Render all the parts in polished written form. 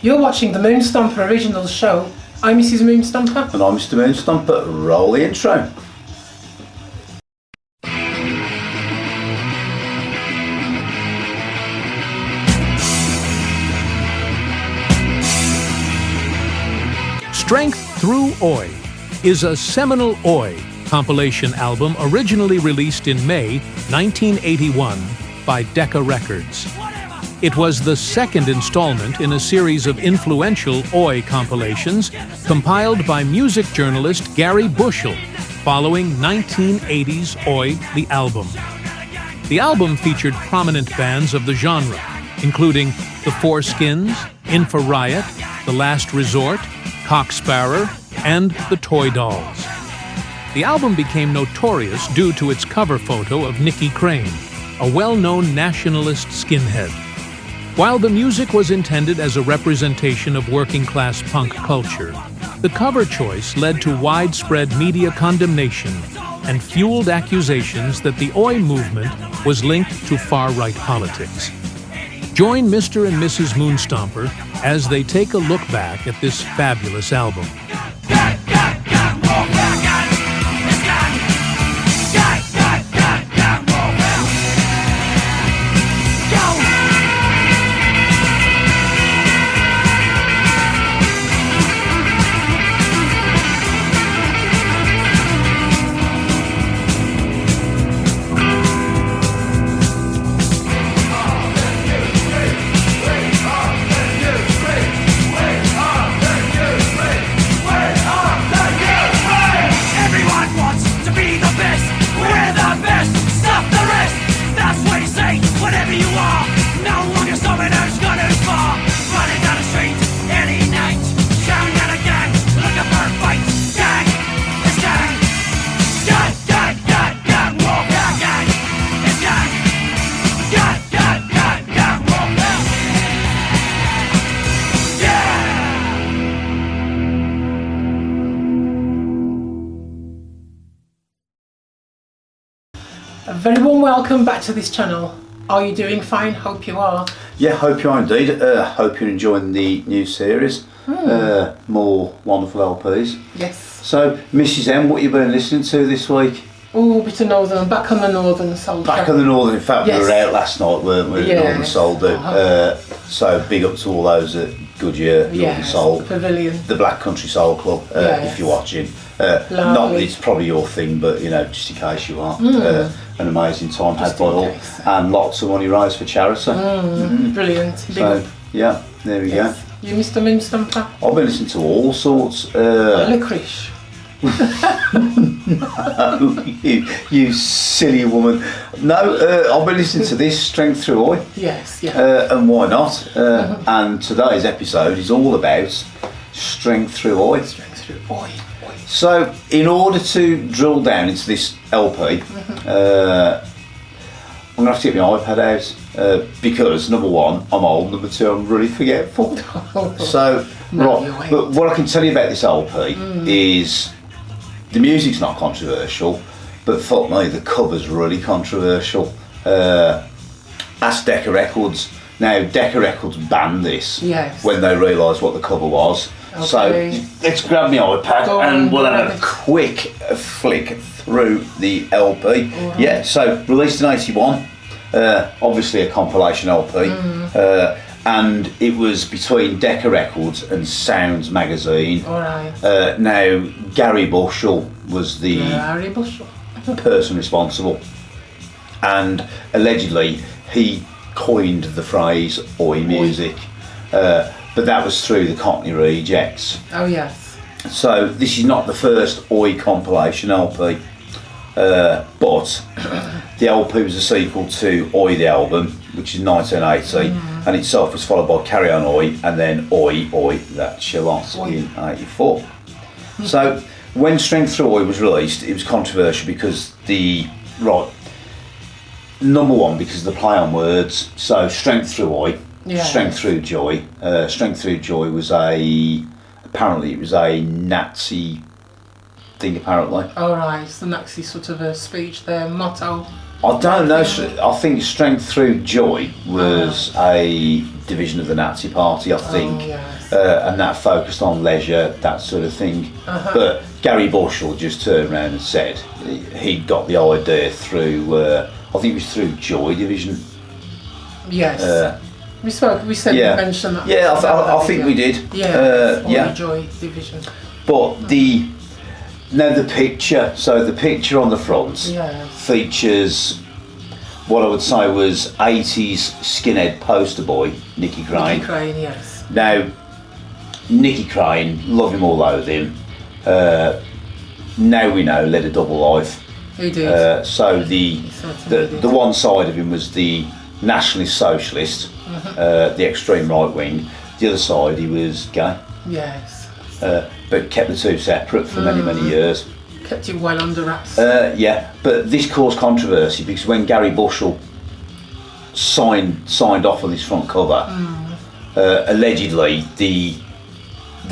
You're watching the Moonstomper Originals show. I'm Mrs. Moonstomper. And I'm Mr. Moonstomper. Roll the intro. Strength Through Oi is a seminal Oi compilation album originally released in May 1981 by Decca Records. It was the second installment in a series of influential Oi compilations compiled by music journalist Gary Bushell following 1980's Oi the Album. The album featured prominent bands of the genre, including The Foreskins, Infra Riot, The Last Resort, Cocksparrer, and the Toy Dolls. The album became notorious due to its cover photo of Nicky Crane, a well-known nationalist skinhead. While the music was intended as a representation of working-class punk culture, the cover choice led to widespread media condemnation and fueled accusations that the Oi movement was linked to far-right politics. Join Mr. and Mrs. Moonstomper as they take a look back at this fabulous album. A very warm welcome back to this channel. Are you doing fine? Hope you are. Yeah, hope you are indeed. Hope you're enjoying the new series. More wonderful LPs. Yes. So, Mrs. M, what have you been listening to this week? Oh, a bit of Northern. Back on the Northern Soul. Back on the Northern. In fact, yes. We were out last night, weren't we? Yes. Northern Soul do. So, big up to all those at Goodyear, Northern Soul. The Pavilion. The Black Country Soul Club, if you're watching. Not that it's probably your thing, but, you know, just in case you are. An amazing time had by all. And lots of money raised for charity. Brilliant. Big So, up. yeah, there we go. You, Mr. Moonstomper? I've been listening to all sorts. Licorice. you silly woman. No, I've been listening to this, Strength Through Oi. Yes, yeah. And why not? And today's episode is all about Strength Through Oi. Strength Through Oi. So, in order to drill down into this LP, I'm going to have to get my iPad out because, number one, I'm old, number two, I'm really forgetful. So, right, but what I can tell you about this LP is the music's not controversial, but fuck me, the cover's really controversial. Ask Decca Records. Now, Decca Records banned this when they realised what the cover was. Okay. So let's grab my iPad and we'll have a quick flick through the LP. Yeah, so released in 81, obviously a compilation LP, and it was between Decca Records and Sounds magazine. Now, Gary Bushell was the person responsible, and allegedly he coined the phrase Oi music. But that was through the Cockney Rejects. Oh yes. So this is not the first Oi compilation LP, but the LP was a sequel to Oi the Album, which is 1980, and itself was followed by Carry On Oi, and then Oi, Oi, That's Your Loss in 84. So when Strength Through Oi was released, it was controversial because number one, because of the play on words. So Strength Through Oi, Strength Through Joy. Strength Through Joy was apparently it was a Nazi thing, apparently. Oh right, it's the Nazi sort of a speech, their motto. I don't know. I think Strength Through Joy was a division of the Nazi Party, I think, yes. And that focused on leisure, that sort of thing. But Gary Bushell just turned around and said he'd got the idea through, I think it was through Joy Division. Yes. We said we mentioned that. Yeah, I think we did. Yeah. Joy Division. But the picture. So the picture on the front features what I would say was 80s skinhead poster boy Nicky Crane. Nicky Crane, yes. Now, Nicky Crane, love him or loathe him. Now we know led a double life. He did. So the one side of him was the nationalist socialist, the extreme right wing. The other side, he was gay. Yes. But kept the two separate for many years. Kept it well under wraps. Yeah, but this caused controversy because when Gary Bushell signed off on this front cover, allegedly the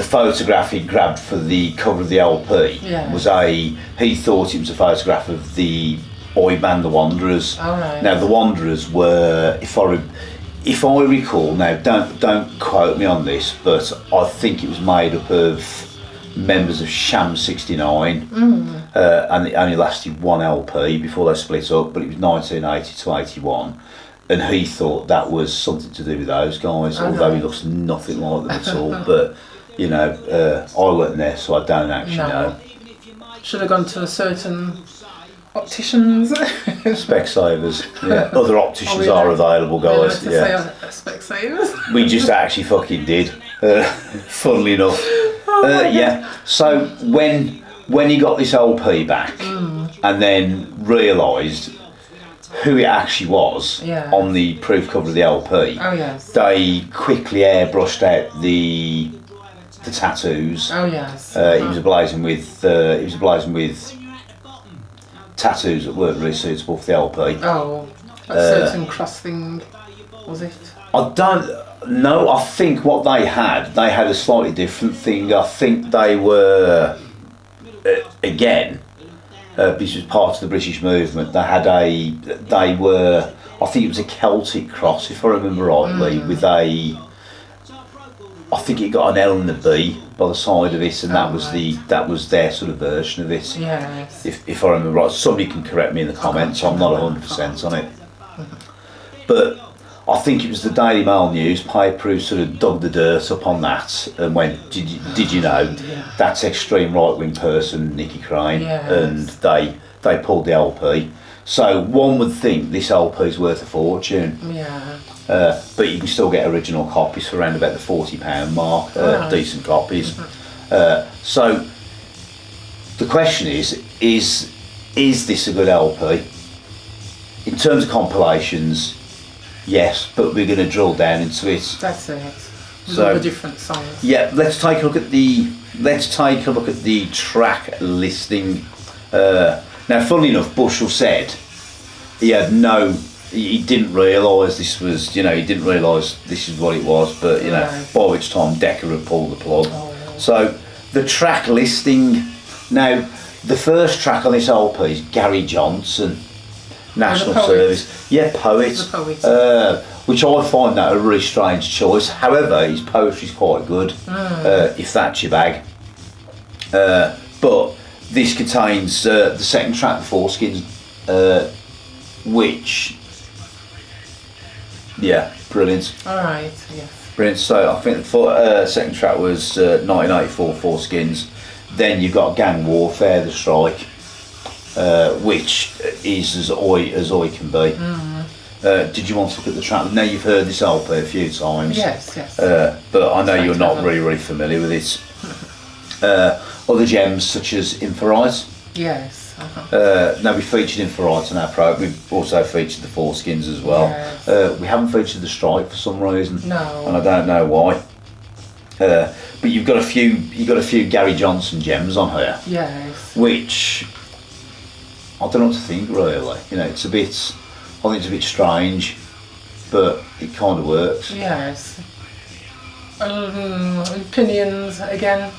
photograph he grabbed for the cover of the LP was he thought it was a photograph of the boy band The Wanderers. All right. Now the Wanderers were, if I recall, now don't quote me on this, but I think it was made up of members of Sham 69, and it only lasted one LP before they split up, but it was 1980 to 81, and he thought that was something to do with those guys, although he looks nothing like them at all. But you know, I wasn't there, so I don't actually know. Should have gone to a certain opticians. Specsavers, yeah. Other opticians are available, guys. Yeah. Specsavers. We just actually fucking did. Funnily enough. Yeah. So when he got this LP back and then realised who it actually was on the proof cover of the LP, they quickly airbrushed out the tattoos. Oh yes. He was ablazing with tattoos that weren't really suitable for the LP. Oh, a certain cross thing, was it? I don't know. I think what they had a slightly different thing. I think they were, again, this was part of the British movement. I think it was a Celtic cross, if I remember rightly, with I think it got an L and a B by the side of it, and that was their sort of version of it. Yes. If I remember right, somebody can correct me in the comments. I'm not 100% on it, but I think it was the Daily Mail newspaper who sort of dug the dirt up on that and went, "Did you know that's extreme right wing person Nicky Crane?" And they pulled the LP. So one would think this LP is worth a fortune. Yeah. But you can still get original copies for around about the £40 mark, decent copies. So the question is this a good LP? In terms of compilations, yes, but we're going to drill down into it. That's it. So all the different songs. Yeah, let's take a look at the track listing. Now, funnily enough, Bushell said he didn't realise this was, he didn't realise this is what it was, but by which time Decca had pulled the plug. So the track listing. Now, the first track on this LP is Gary Johnson, National Service. Yeah, poet. Which I find that a really strange choice. However, his poetry's quite good, if that's your bag. But this contains the second track, The Foreskins, which, brilliant. Alright, yes. Brilliant. So I think the second track was 1984 Foreskins. Then you've got Gang Warfare, The Strike, which is as oi can be. Did you want to look at the track? Now you've heard this LP a few times. Yes. But I know you're not really familiar with it. Other gems such as Infrarise. Yes. Now we featured Infrarise on our program. We've also featured the Foreskins as well. Yes. We haven't featured the Strike for some reason. No. And I don't know why. But you've got a few Gary Johnson gems on here. Yes. Which I don't know what to think really. It's a bit strange, but it kind of works. Yes. Opinions again.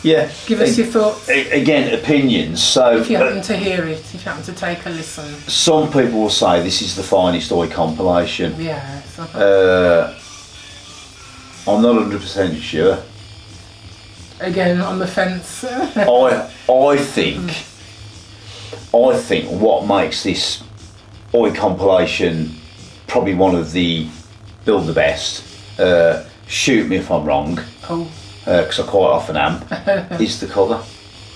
Yeah. Give us your thoughts. Again, opinions. So If you happen to hear it, if you happen to take a listen. some people will say this is the finest Oi compilation. Yes. I'm not 100% sure. Again, on the fence. I think what makes this Oi compilation probably one of the build the best. Shoot me if I'm wrong. Oh. Because I quite often am. Is the cover.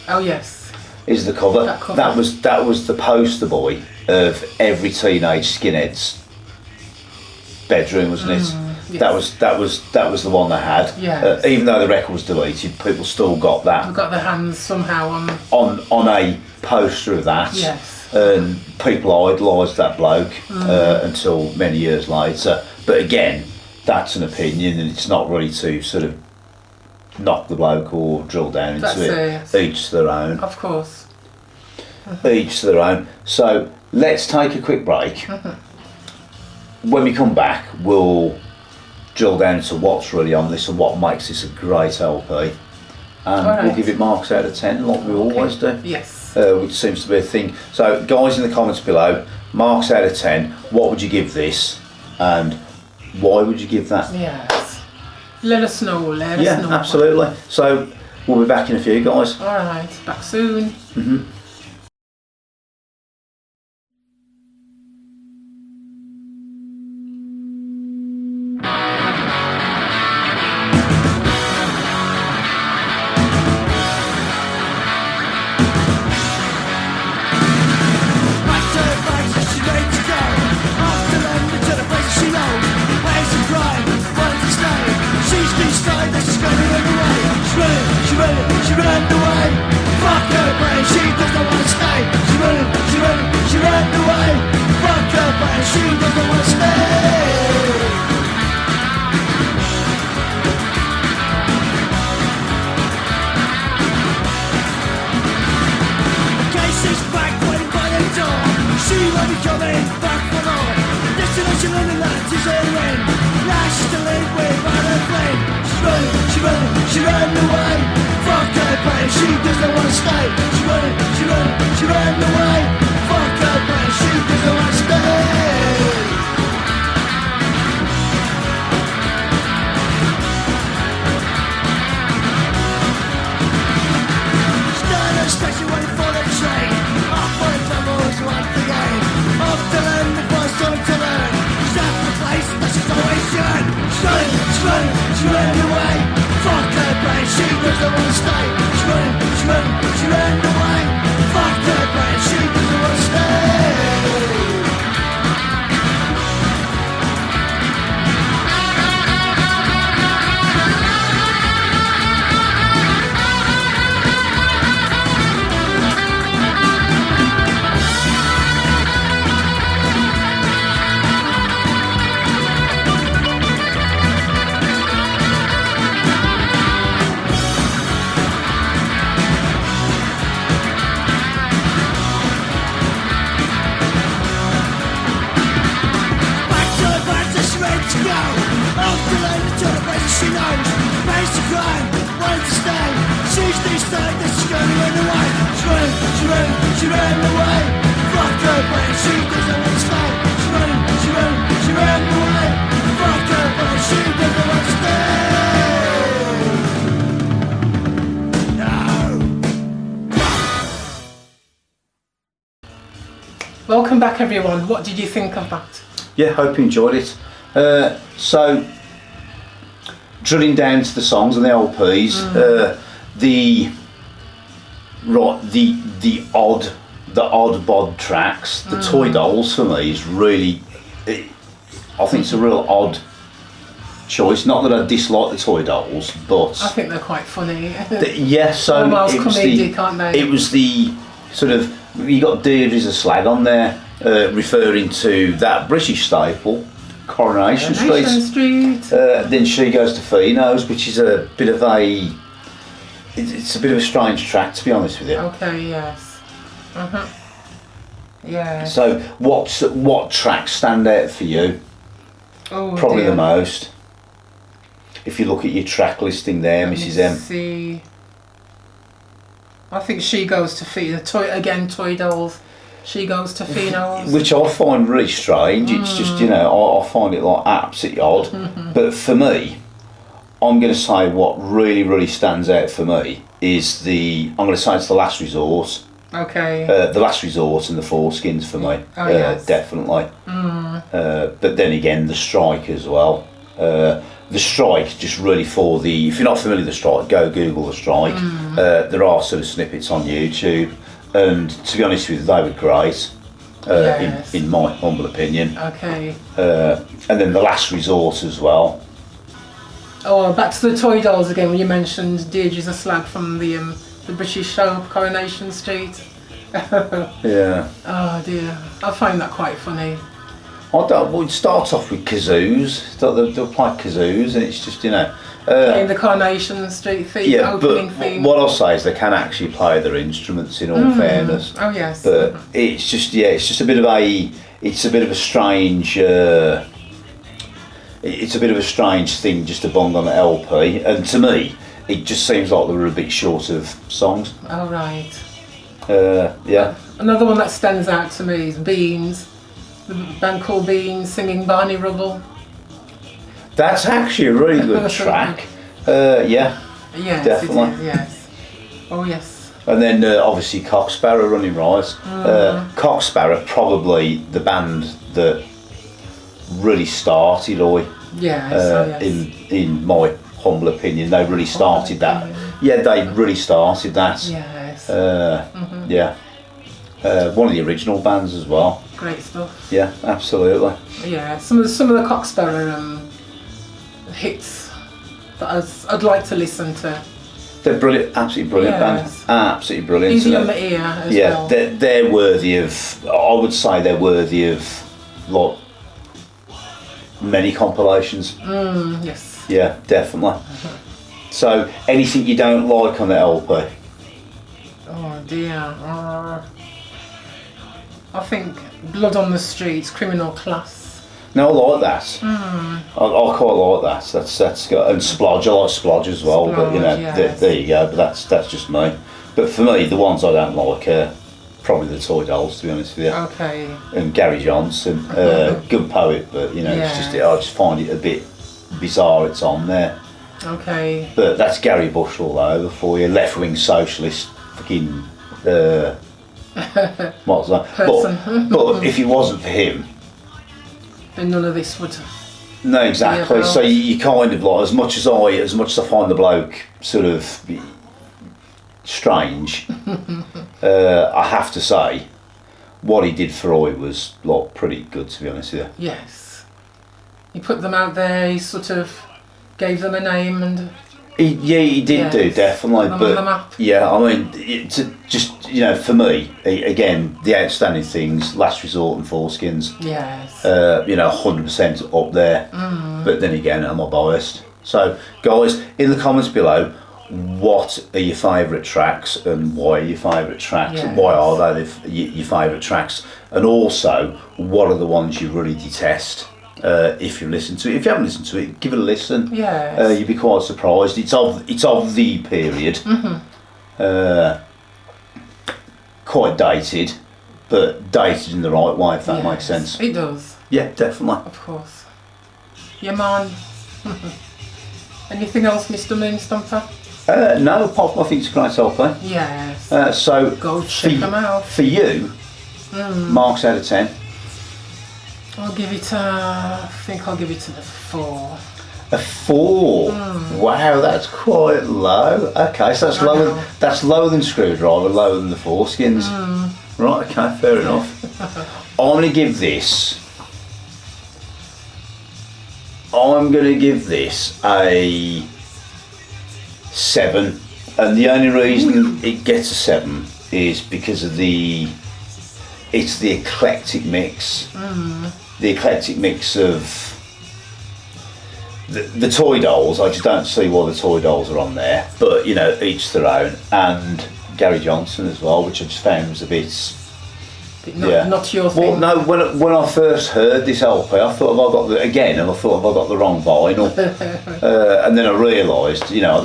Oh yes. Is the cover. That cover. That was the poster boy of every teenage skinhead's bedroom, wasn't it? Yes. That was the one they had. Yes. Even though the record was deleted, people still got that. We've got the hands somehow on a poster of that. Yes. And people idolised that bloke until many years later. But again, that's an opinion, and it's not really to sort of knock the bloke or drill down into it. Yes. Each to their own. Of course. Each to their own. So let's take a quick break. When we come back, we'll drill down into what's really on this and what makes this a great LP. And we'll give it marks out of 10 like we always do. Yes. Which seems to be a thing. So guys, in the comments below, marks out of 10, what would you give this and why would you give that? Yes. Let us know. Let us know. Yeah, absolutely. So we'll be back in a few, guys. Alright, back soon. She ran away. Fuck her brain, she doesn't want to stay. She ran away. Fuck her brain, she doesn't want to stay. The case is back, waiting by the door. She won't be coming back for more. Destination on the land is her end. Now she's to live without her flame. She ran away. Fuck her brain, she doesn't want to stay. She ran away. Fuck her brain, she doesn't want to stay. Stand and station waiting for the train. Off for the troubles once again. Off to learn before it's time to learn. She's at the place that she's always should. She ran away. Fuck her brain, she doesn't want to stay. She ran away. Fuck her brain, she doesn't want to stay. She knows, pays the crime, wants to stay. She's decided that she's gonna run away. She ran away. Fuck her brain, she doesn't want to stay. She ran away. Fuck her brain, she doesn't want to stay. No. Welcome back everyone. What did you think of that? Yeah, hope you enjoyed it. So drilling down to the songs and the LPs, the odd bod tracks, the Toy Dolls for me is really, I think it's a real odd choice. Not that I dislike the Toy Dolls, but I think they're quite funny. yeah. So Almost it was comedic, aren't they? It was the sort of, you got Deirdre's a slag on there, referring to that British staple. Coronation Street. Then she goes to Fino's, which is a bit of a, it's a bit of a strange track, to be honest with you. Okay, yes. Yeah. So what tracks stand out for you? Oh, Probably dear. the most. If you look at your track listing there, Let Mrs. me M. See. I think She Goes to Toy Dolls. She Goes to Phenols. Which I find really strange. It's just, you know, I find it like absolutely odd. But for me, I'm going to say what really, really stands out for me is I'm going to say it's The Last Resort. Okay. The Last Resort and the Foreskins for me. Oh, yes. Definitely. But then again, The Strike as well. The Strike, just really for if you're not familiar with The Strike, go Google The Strike. There are sort of snippets on YouTube. And to be honest with you, they were great, Yes. in my humble opinion. Okay. And then The Last Resort as well. Oh, back to the Toy Dolls again. When you mentioned Deirdre's a Slag from the British show Coronation Street. Yeah. Oh dear, I find that quite funny. We'd start off with kazoos. They'll play kazoos, and it's just, you know. Playing the Coronation Street theme, opening but theme. what I'll say is they can actually play their instruments in all fairness. Oh yes. But it's just a bit of a strange. It's a bit of a strange thing just to bung on the LP, and to me, it just seems like they were a bit short of songs. Oh right. Yeah. Another one that stands out to me is Beans. The band called Beans singing Barney Rubble. That's actually a really good track. Yeah. Yes, definitely. it is, yes. Oh yes. And then obviously Cocksparrow, Running Rise. Cocksparrow, probably the band that really started Yes. in my humble opinion. They really started that. Yeah, they really started that. Yes. Yeah. One of the original bands as well. Great stuff. Yeah, absolutely. Yeah, some of the Cocksparrow hits that I'd like to listen to. They're brilliant, absolutely brilliant Yes. band. Absolutely brilliant. Easy on the ear as Yeah, well. they're worthy of. I would say they're worthy of like many compilations. Yes. Yeah, definitely. So anything you don't like on the LP? Oh dear. I think Blood on the Streets, Criminal Class. No, I like that. I quite like that. That's got, and Splodge. I like Splodge as well. But you know, Splodge, yes. there you go. But that's just me. But for me, the ones I don't like are probably the Toy Dolls, to be honest with you. Okay. And Gary Johnson, good poet, but you know, it's just Yes. I just find it a bit bizarre. It's on there. Okay. But that's Gary Bush all over for you. Left wing socialist, fucking. What's that? Person. But if it wasn't for him. Then none of this would. No, exactly. Yeah, So you kind of like, as much as I find the bloke sort of strange, I have to say, what he did for Oi was like pretty good, to be honest with you. Yes. He put them out there. He sort of gave them a name and. He did do, Yes. definitely. Put them But on the map. yeah, I mean, just you know, for me, again, the outstanding things, Last Resort and Foreskins. Yes. You know, 100% up there. But then again, am I biased? So, guys, in the comments below, what are your favourite tracks and why are your favourite tracks? Yes. Why are they your favourite tracks? And also, what are the ones you really detest? If you listen to it, if you haven't listened to it, give it a listen. Yes. You'd be quite surprised. It's of the period. Quite dated, but dated in the right way, if that makes Yes, sense. It does, Yeah, definitely. of course. Yeah, man. Anything else, Mr. Moonstomper? No, apart from I think it's a great LP. Yes. So Go check them out. For you, marks out of 10. I'll give it I think I'll give it to the 4. A 4. Wow, that's quite low. Okay, so that's I lower. know. That's lower than Screwdriver, lower than the Foreskins. Right. Okay, fair enough. I'm going to give this. A 7, and the only reason it gets a 7 is because of it's the eclectic mix. The eclectic mix of the Toy Dolls. I just don't see why the Toy Dolls are on there, but you know, each their own. And Gary Johnson as well, which I just found was a bit Not your thing. Well, no. When I first heard this LP, I thought, have I got the again? And I thought, have I got the wrong vinyl? And then I realised, you know,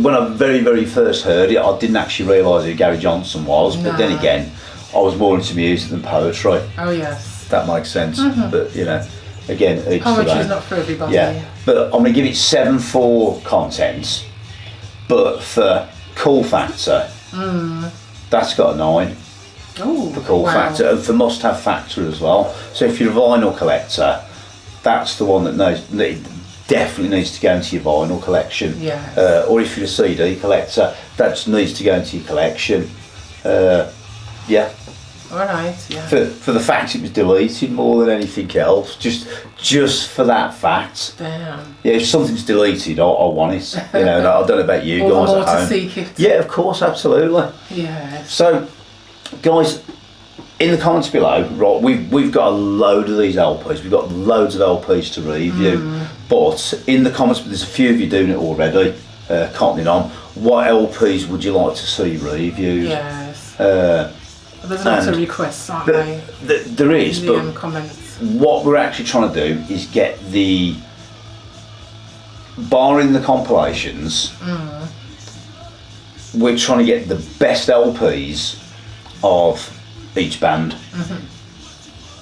when I very first heard it, I didn't actually realise who Gary Johnson was. But then again, I was more into music than poetry. Oh yes. That makes sense. But you know, again, poetry is not for everybody. Yeah, but I'm going to give it 7 for content, but for cool factor, that's got a 9. Oh, for cool factor, and for must-have factor as well. So if you're a vinyl collector, that's the one that it definitely needs to go into your vinyl collection. Yes. Or if you're a CD collector, that just needs to go into your collection. Yeah. All right. Yeah. For the fact it was deleted more than anything else, just for that fact. Damn. Yeah, if something's deleted, I want it. You know, I don't know about you All guys the more at home. to seek it. Yeah, of course, absolutely. Yeah. So, guys, in the comments below, right, we've got a load of these LPs. We've got loads of LPs to review. But in the comments, there's a few of you doing it already. Commenting on what LPs would you like to see reviewed? Yes. There's lots of requests, aren't they? There is, in the, but comments. what we're actually trying to do is get the, barring the compilations, we're trying to get the best LPs of each band,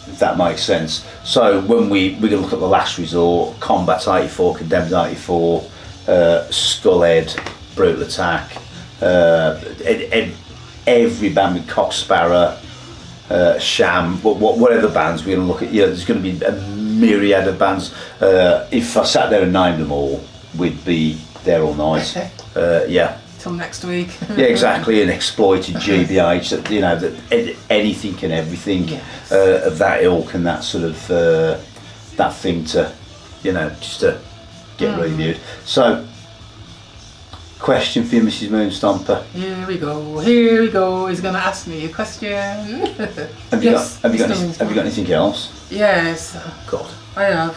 if that makes sense. So when we're going to look at The Last Resort, Combat 84, Condemned 84, Skullhead, Brutal Attack, every band with Cock Sparrow, Sham, whatever bands we're going to look at, you know, there's going to be a myriad of bands. If I sat there and named them all, we'd be there all night. Yeah. Till next week. Yeah, exactly. An exploited GBH, that, you know, that anything and everything of that ilk and that sort of that thing to, you know, just to get reviewed. So, question for you, Mrs. Moonstomper. Here we go. Here we go. He's going to ask me a question. Have you got anything else? Yes. God. I have.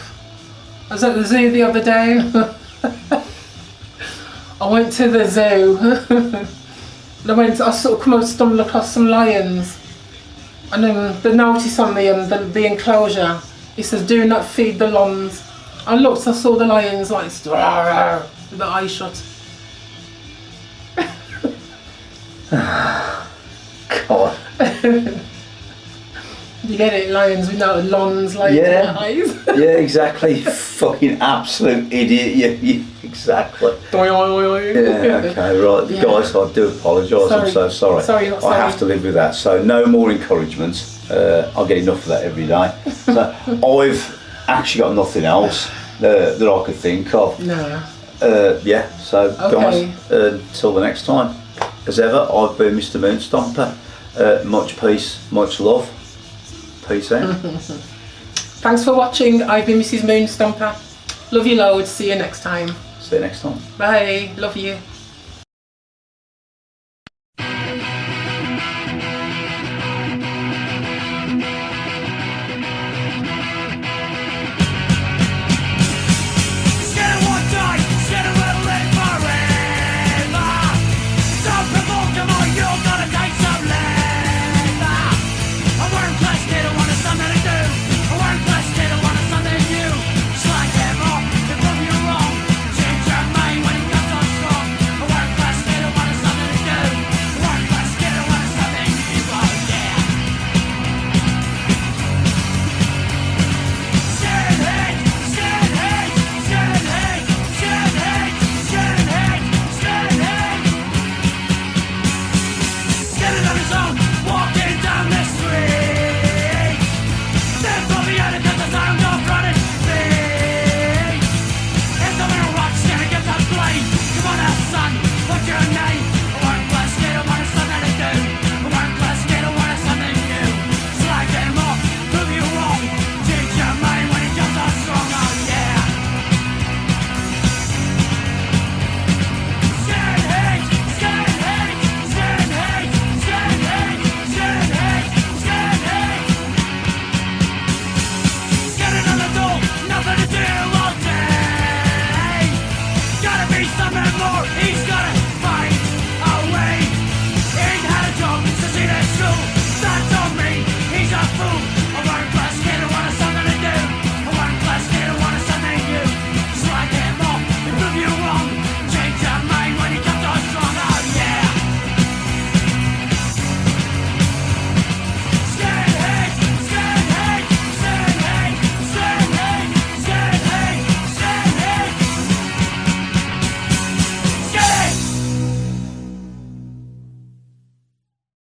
I was at the zoo the other day. I went to the zoo. And I sort of stumbled across some lions. And then the notice on the enclosure, it says, "Do not feed the lons." I looked, I saw the lions like with the eyes shut. God. You get it, lions with no lons like in their eyes. Yeah, exactly. Fucking absolute idiot. Yeah, exactly. Yeah, okay, right. Yeah. Guys, I do apologise. I'm so sorry. I have to live with that. So no more encouragement. I get enough of that every day. So I've actually got nothing else that I could think of. No. Yeah, so guys, until the next time. As ever, I've been Mr. Moonstomper. Much peace, much love. Peace out. Thanks for watching. I've been Mrs. Moonstomper. Love you loads. See you next time. See you next time. Bye. Love you.